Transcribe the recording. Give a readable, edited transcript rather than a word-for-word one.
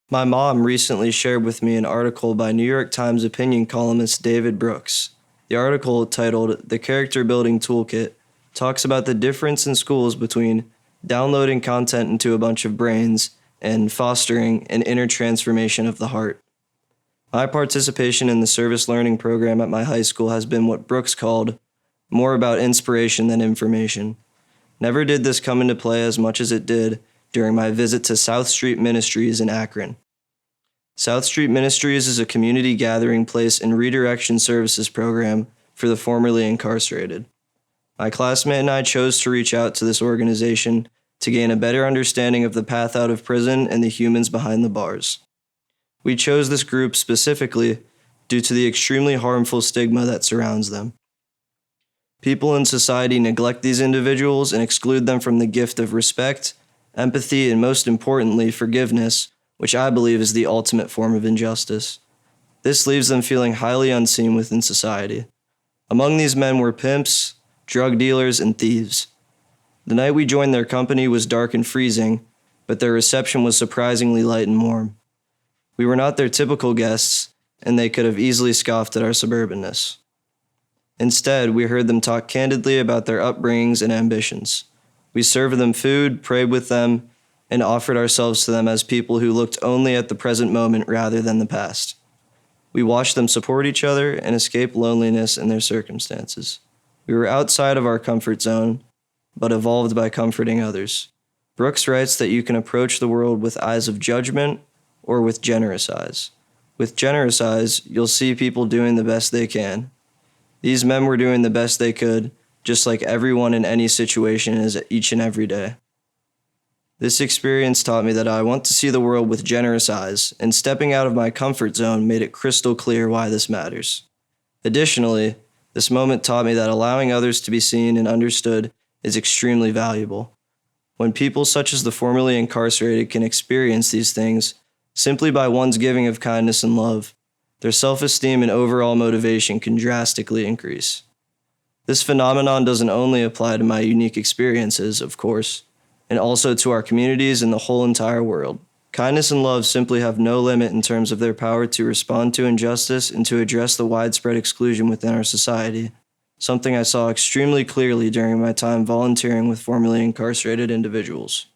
My mom recently shared with me an article by New York Times opinion columnist David Brooks. The article, titled "The Character Building Toolkit," talks about the difference in schools between downloading content into a bunch of brains and fostering an inner transformation of the heart. My participation in the service learning program at my high school has been what Brooks called more about inspiration than information. Never did this come into play as much as it did during my visit to South Street Ministries in Akron. South Street Ministries is a community gathering place and redirection services program for the formerly incarcerated. My classmate and I chose to reach out to this organization to gain a better understanding of the path out of prison and the humans behind the bars. We chose this group specifically due to the extremely harmful stigma that surrounds them. People in society neglect these individuals and exclude them from the gift of respect, empathy, and most importantly, forgiveness, which I believe is the ultimate form of injustice. This leaves them feeling highly unseen within society. Among these men were pimps, drug dealers, and thieves. The night we joined their company was dark and freezing, but their reception was surprisingly light and warm. We were not their typical guests, and they could have easily scoffed at our suburbanness. Instead, we heard them talk candidly about their upbringings and ambitions. We served them food, prayed with them, and offered ourselves to them as people who looked only at the present moment rather than the past. We watched them support each other and escape loneliness in their circumstances. We were outside of our comfort zone, but evolved by comforting others. Brooks writes that you can approach the world with eyes of judgment or with generous eyes. With generous eyes, you'll see people doing the best they can. These men were doing the best they could, just like everyone in any situation is each and every day. This experience taught me that I want to see the world with generous eyes, and stepping out of my comfort zone made it crystal clear why this matters. Additionally, this moment taught me that allowing others to be seen and understood is extremely valuable. When people such as the formerly incarcerated can experience these things simply by one's giving of kindness and love, their self-esteem and overall motivation can drastically increase. This phenomenon doesn't only apply to my unique experiences, of course, and also to our communities and the whole entire world. Kindness and love simply have no limit in terms of their power to respond to injustice and to address the widespread exclusion within our society, something I saw extremely clearly during my time volunteering with formerly incarcerated individuals.